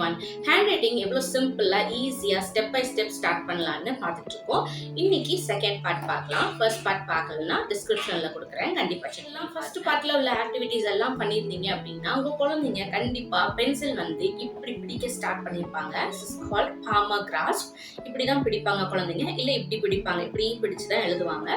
everyone. Hand writing எவ்வளோ சிம்பிளாக ஈஸியாக ஸ்டெப் பை ஸ்டெப் ஸ்டார்ட் பண்ணலான்னு பார்த்துட்டு இருக்கோம். இன்னைக்கு செகண்ட் பார்ட் பார்க்கலாம். ஃபர்ஸ்ட் பார்ட் பார்க்கலன்னா டிஸ்கிரிப்ஷனில் கொடுக்குறேன், கண்டிப்பாக செக் பண்ணலாம். ஃபர்ஸ்ட் பார்ட்டில் உள்ள ஆக்டிவிட்டீஸ் எல்லாம் பண்ணியிருந்தீங்க அப்படின்னா உங்கள் குழந்தைங்க கண்டிப்பாக பென்சில் வந்து இப்படி பிடிக்க ஸ்டார்ட் பண்ணியிருப்பாங்க. This is called bomber grass. இப்படி தான் பிடிப்பாங்க குழந்தைங்க, இல்லை இப்படி பிடிப்பாங்க, இப்படி பிடிச்சு தான் எழுதுவாங்க.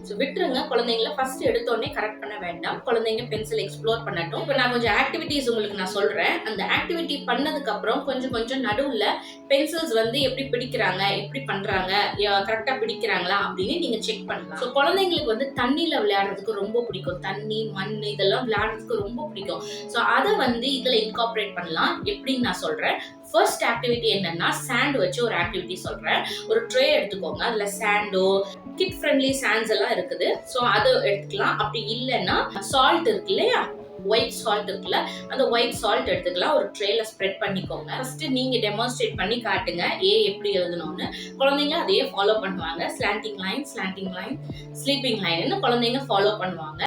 ஸோ விட்டுருங்க, குழந்தைங்கள ஃபர்ஸ்ட் எடுத்தோடனே கரெக்ட் பண்ண வேண்டாம். குழந்தைங்க பென்சில் எக்ஸ்ப்ளோர் பண்ணட்டும். இப்போ நான் கொஞ்சம் ஆக்டிவிட்டீஸ் உங்களுக்கு நான் சொல்கிறேன். அந்த ஆக்டிவிட்டி பண்ணதுக்கு அப்புறம் கொஞ்சம் கொஞ்சம் நடுவுல பென்சில்ஸ் வந்து எப்படி பிடிக்கிறாங்க, எப்படி பண்றாங்க, கரெக்டா பிடிக்கிறாங்களா அப்படின்னு நீங்க செக் பண்ணலாம். ஸோ குழந்தைங்களுக்கு வந்து தண்ணியில விளையாடுறதுக்கு ரொம்ப பிடிக்கும். தண்ணி, மண் இதெல்லாம் விளையாடுறதுக்கு ரொம்ப பிடிக்கும். ஸோ அதை வந்து இதுல இன்கார்பரேட் பண்ணலாம். எப்படின்னு நான் சொல்றேன். ஃபர்ஸ்ட் ஆக்டிவிட்டி என்னன்னா, சாண்ட் வச்சு ஒரு ஆக்டிவிட்டி சொல்றேன். ஒரு ட்ரே எடுத்துக்கோங்க, அதுல சாண்டோ, கிட் ஃப்ரெண்ட்லி சாண்ட்ஸ் எல்லாம் இருக்குது. ஸோ அதை எடுத்துக்கலாம். அப்படி இல்லைன்னா சால்ட் இருக்கு இல்லையா, ஒயிட் சால்ட் இருக்குல்ல, அந்த ஒயிட் சால்ட் எடுத்துக்கலாம். ஒரு ட்ரேல ஸ்ப்ரெட் பண்ணிக்கோங்க. ஃபர்ஸ்ட் நீங்க டெமான்ஸ்ட்ரேட் பண்ணி காட்டுங்க எப்படி எழுதணும்னு. குழந்தைங்க அதையே ஃபாலோ பண்ணுவாங்க. ஸ்லாண்டிங் லைன், ஸ்லீப்பிங் லைன் குழந்தைங்க ஃபாலோ பண்ணுவாங்க.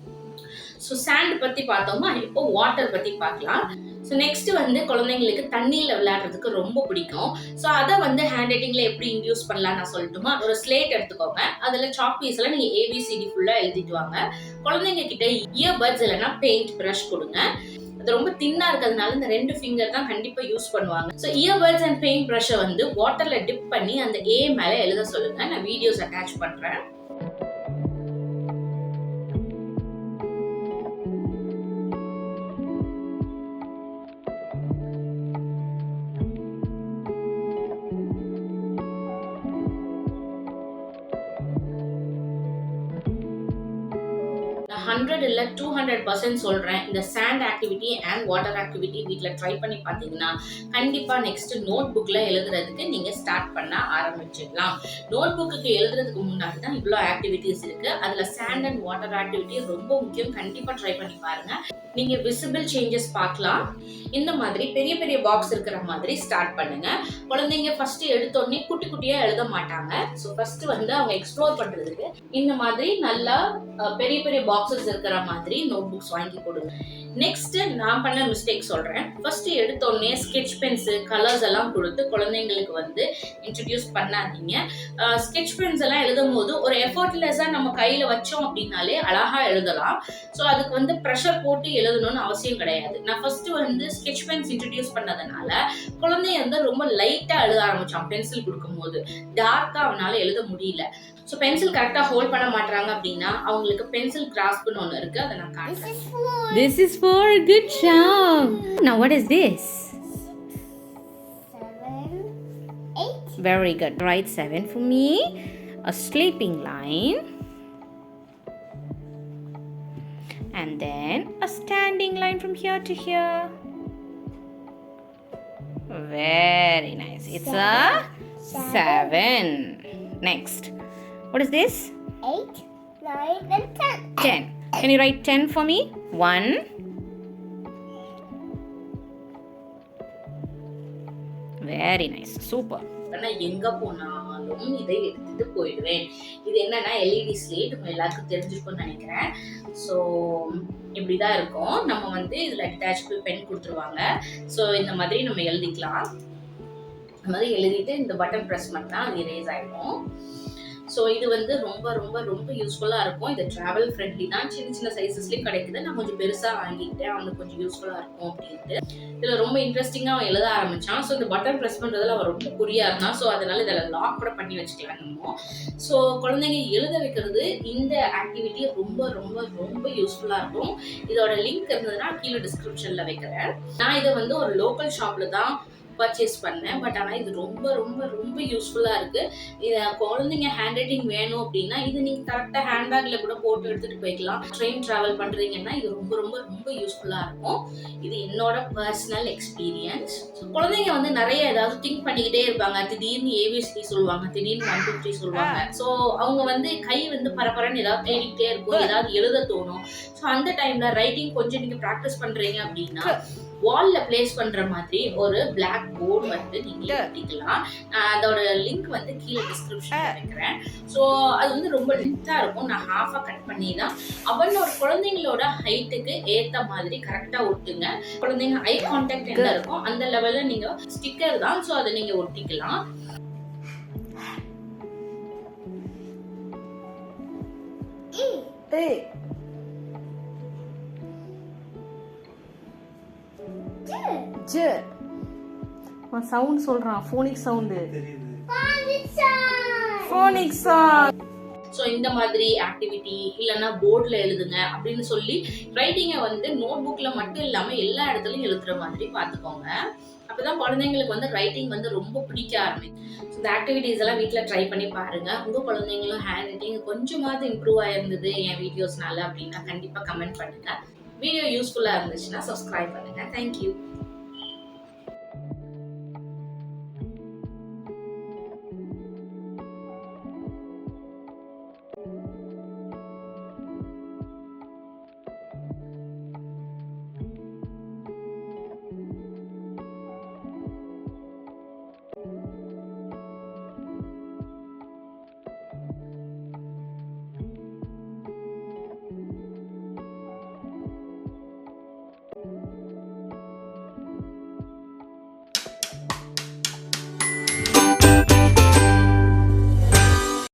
ஸோ சாண்ட் பத்தி பார்த்தோமா, இப்போ வாட்டர் பத்தி பார்க்கலாம். ஸோ நெக்ஸ்ட் வந்து குழந்தைங்களுக்கு தண்ணியில விளையாடுறதுக்கு ரொம்ப பிடிக்கும். ஸோ அதை வந்து ஹேண்ட் ரைட்டிங்ல எப்படி இன்டியூஸ் பண்ணலாம் நான் சொல்லட்டுமா. ஒரு ஸ்லேட் எடுத்துக்கோங்க, அதுல சாக் பீஸ்ல நீங்க ABCD ஃபுல்லா எழுதிட்டு வாங்க. குழந்தைங்க கிட்ட இயர்பட்ஸ் இல்லைன்னா பெயிண்ட் பிரஷ் கொடுங்க. அது ரொம்ப தின்னா இருக்கிறதுனால இந்த 2 ஃபிங்கர் தான் கண்டிப்பா யூஸ் பண்ணுவாங்க. ஸோ இயர்பட்ஸ் அண்ட் பெயிண்ட் பிரஷை வந்து வாட்டர்ல டிப் பண்ணி அந்த A மேல எழுத சொல்லுங்க. நான் வீடியோஸ் அட்டாச் பண்றேன். நான் 100 இல்ல 200% சொல்றேன். இந்த sand activity and water activity வீட்டில் ட்ரை பண்ணி பார்த்தீங்கன்னா கண்டிப்பா நெக்ஸ்ட் நோட் புக்ல எழுதுறதுக்கு நீங்க ஸ்டார்ட் பண்ண ஆரம்பிச்சிடலாம். நோட் புக்கு எழுதுறதுக்கு முன்னாடி தான் இவ்வளோ ஆக்டிவிட்டிஸ் இருக்கு. அதுல சாண்ட் அண்ட் வாட்டர் ஆக்டிவிட்டி ரொம்ப முக்கியம். கண்டிப்பா ட்ரை பண்ணி பாருங்க. நீங்க விசிபிள் சேஞ்சஸ் பார்க்கலாம். இந்த மாதிரி பெரிய பெரிய பாக்ஸ் இருக்கிற மாதிரி ஸ்டார்ட் பண்ணுங்க. குழந்தைங்க ஃபர்ஸ்ட் எடுத்தோடனே குட்டி குட்டியா எழுத மாட்டாங்க. ஸோ ஃபர்ஸ்ட் வந்து அவங்க எக்ஸ்ப்ளோர் பண்றதுக்கு இந்த மாதிரி நல்லா பெரிய பெரிய பாக்ஸஸ் இருக்கிற மாதிரி நோட் புக்ஸ் வாங்கி கொடுங்க. நெக்ஸ்ட் நான் பண்ண மிஸ்டேக் சொல்றேன். ஃபர்ஸ்ட் எடுத்தோடனே ஸ்கெட்ச் பென்ஸ், கலர்ஸ் எல்லாம் கொடுத்து குழந்தைங்களுக்கு வந்து இன்ட்ரடியூஸ் பண்ணாதீங்க. ஸ்கெட்ச் பென்ஸ் எல்லாம் எழுதும் போது ஒரு எஃபர்ட்லெஸ்ஸா நம்ம கையில வச்சோம் அப்படின்னாலே அழகா எழுதலாம். ஸோ அதுக்கு வந்து ப்ரெஷர் போட்டு எழுதணும்னு அவசியம் கிடையாது. நான் ஃபர்ஸ்ட் வந்து ஸ்கெட்ச் பென்ஸ் இன்ட்ரடியூஸ் பண்ணதுனால குழந்தைய வந்து ரொம்ப லைட்டா எழுத ஆரம்பிச்சான். பென்சில் கொடுக்கும் போது டார்க்கா அவனால எழுத முடியல. ஸோ பென்சில் கரெக்டா ஹோல்ட் பண்ண மாட்டாங்க அப்படின்னா அவங்களுக்கு பென்சில் கிராஸ்ப்னு ஒன்று இருக்கு, அதை நான் காட்டுறேன். This is for good job. Now what is this? 7, 8. Very good. Write 7 for me. A sleeping line. And then a standing line from here to here. Very nice. It's a 7. Next. What is this? 8, 9, and 10. 10. Can you write 10 for me? 1. Very nice. Super. நான் எங்க போனாலும் இதை எடுத்துட்டு போயிடுவேன். இது என்னன்னா LED slate, உங்க எல்லாருக்கும் தெரிஞ்சிருக்கும்னு நினைக்கிறேன். ஸோ இப்படிதான் இருக்கும். நம்ம வந்து இதுல அட்டாச்சபிள் பென் கொடுத்துருவாங்க. ஸோ இந்த மாதிரி நம்ம எழுதிக்கலாம். இந்த மாதிரி எழுதிட்டு இந்த பட்டன் ப்ரெஸ் பண்ணா அது எரேஸ் ஆயிடும். ஸோ இது வந்து ரொம்ப ரொம்ப ரொம்ப யூஸ்ஃபுல்லாக இருக்கும். இது ட்ராவல் ஃப்ரெண்ட்லி தான். சின்ன சின்ன சைஸஸ்லேயும் கிடைக்குது. நான் கொஞ்சம் பெருசாக வாங்கிக்கிட்டேன், அவனுக்கு கொஞ்சம் யூஸ்ஃபுல்லாக இருக்கும் அப்படின்ட்டு. இதில் ரொம்ப இன்ட்ரெஸ்டிங்காக அவன் எழுத ஆரம்பித்தான். ஸோ இந்த பட்டன் ப்ரெஸ் பண்ணுறதுல அவன் ரொம்ப குறியாக இருந்தான். ஸோ அதனால இதில் லாக் கூட பண்ணி வச்சுக்கலாம் நம்ம. ஸோ குழந்தைங்க எழுத வைக்கிறது இந்த ஆக்டிவிட்டி ரொம்ப ரொம்ப ரொம்ப யூஸ்ஃபுல்லாக இருக்கும். இதோட லிங்க் இருந்ததுன்னா கீழே டிஸ்கிரிப்ஷனில் வைக்கிறேன். நான் இதை வந்து ஒரு லோக்கல் ஷாப்பில் தான் பர்ச்சேஸ் பண்ணேன். பட் ஆனால் இது ரொம்ப ரொம்ப ரொம்ப யூஸ்ஃபுல்லாக இருக்குது. இதை குழந்தைங்க ஹேண்ட் ரைட்டிங் வேணும் அப்படின்னா இது நீங்கள் கரெக்டாக ஹேண்ட்பேக்கில் கூட போட்டு எடுத்துகிட்டு போய்க்கலாம். ட்ரெயின் ட்ராவல் பண்ணுறீங்கன்னா இது ரொம்ப ரொம்ப ரொம்ப யூஸ்ஃபுல்லாக இருக்கும். இது என்னோட பர்சனல் எக்ஸ்பீரியன்ஸ். ஸோ குழந்தைங்க வந்து நிறைய ஏதாவது திங்க் பண்ணிக்கிட்டே இருப்பாங்க. திடீர்னு ABCD சொல்லுவாங்க, திடீர்னு 1 2 3 சொல்லுவாங்க. ஸோ அவங்க வந்து கை வந்து பரபரன்னு ஏதாவது தேடிக்கிட்டே இருக்கும், ஏதாவது எழுத தோணும். ஸோ அந்த டைமில் ரைட்டிங் கொஞ்சம் நீங்கள் ப்ராக்டிஸ் பண்ணுறீங்க அப்படின்னா வால்ல பிளேஸ் பண்ற மாதிரி ஒரு பிளாக் சார்ட் போர்டு வந்து நீங்க ஒட்டிக்கலாம். அதோட லிங்க் வந்து கீழே டிஸ்கிரிப்ஷன்ல வைக்கிறேன். ஸோ அது வந்து ரொம்ப லென்த்தா இருக்கும். நான் ஹாஃபா கட் பண்ணி தான் அவனோட குழந்தைங்களோட ஹைட்டுக்கு ஏத்த மாதிரி கரெக்டா ஒட்டுங்க. குழந்தைங்க ஐ கான்டாக்ட் என்ன இருக்கும் அந்த லெவல்ல நீங்க ஸ்டிக்கர் தான், ஸோ அதை நீங்க ஒட்டிக்கலாம். சவுண்ட் சொல்றான், phonic sound. Phonics. Phonic song. So இந்த மாதிரி ஆக்டிவிட்டி இல்லைன்னா போர்டில் எழுதுங்க அப்படின்னு சொல்லி ரைட்டிங்கை வந்து நோட் புக்கில் மட்டும் இல்லாமல் எல்லா இடத்துலையும் எழுதுகிற மாதிரி பார்த்துக்கோங்க. அப்போ தான் குழந்தைங்களுக்கு வந்து ரைட்டிங் வந்து ரொம்ப பிடிக்க ஆரம்பிக்கும். ஸோ இந்த ஆக்டிவிட்டீஸ் எல்லாம் வீட்டில் ட்ரை பண்ணி பாருங்கள். உங்கள் குழந்தைங்களும் ஹேண்ட் ரைட்டிங் கொஞ்சமாவது இம்ப்ரூவ் ஆயிருந்தது என் வீடியோஸ்னால அப்படின்னா கண்டிப்பாக கமெண்ட் பண்ணுங்கள். வீடியோ யூஸ்ஃபுல்லாக இருந்துச்சுன்னா சப்ஸ்கிரைப் பண்ணுங்கள். தேங்க்யூ.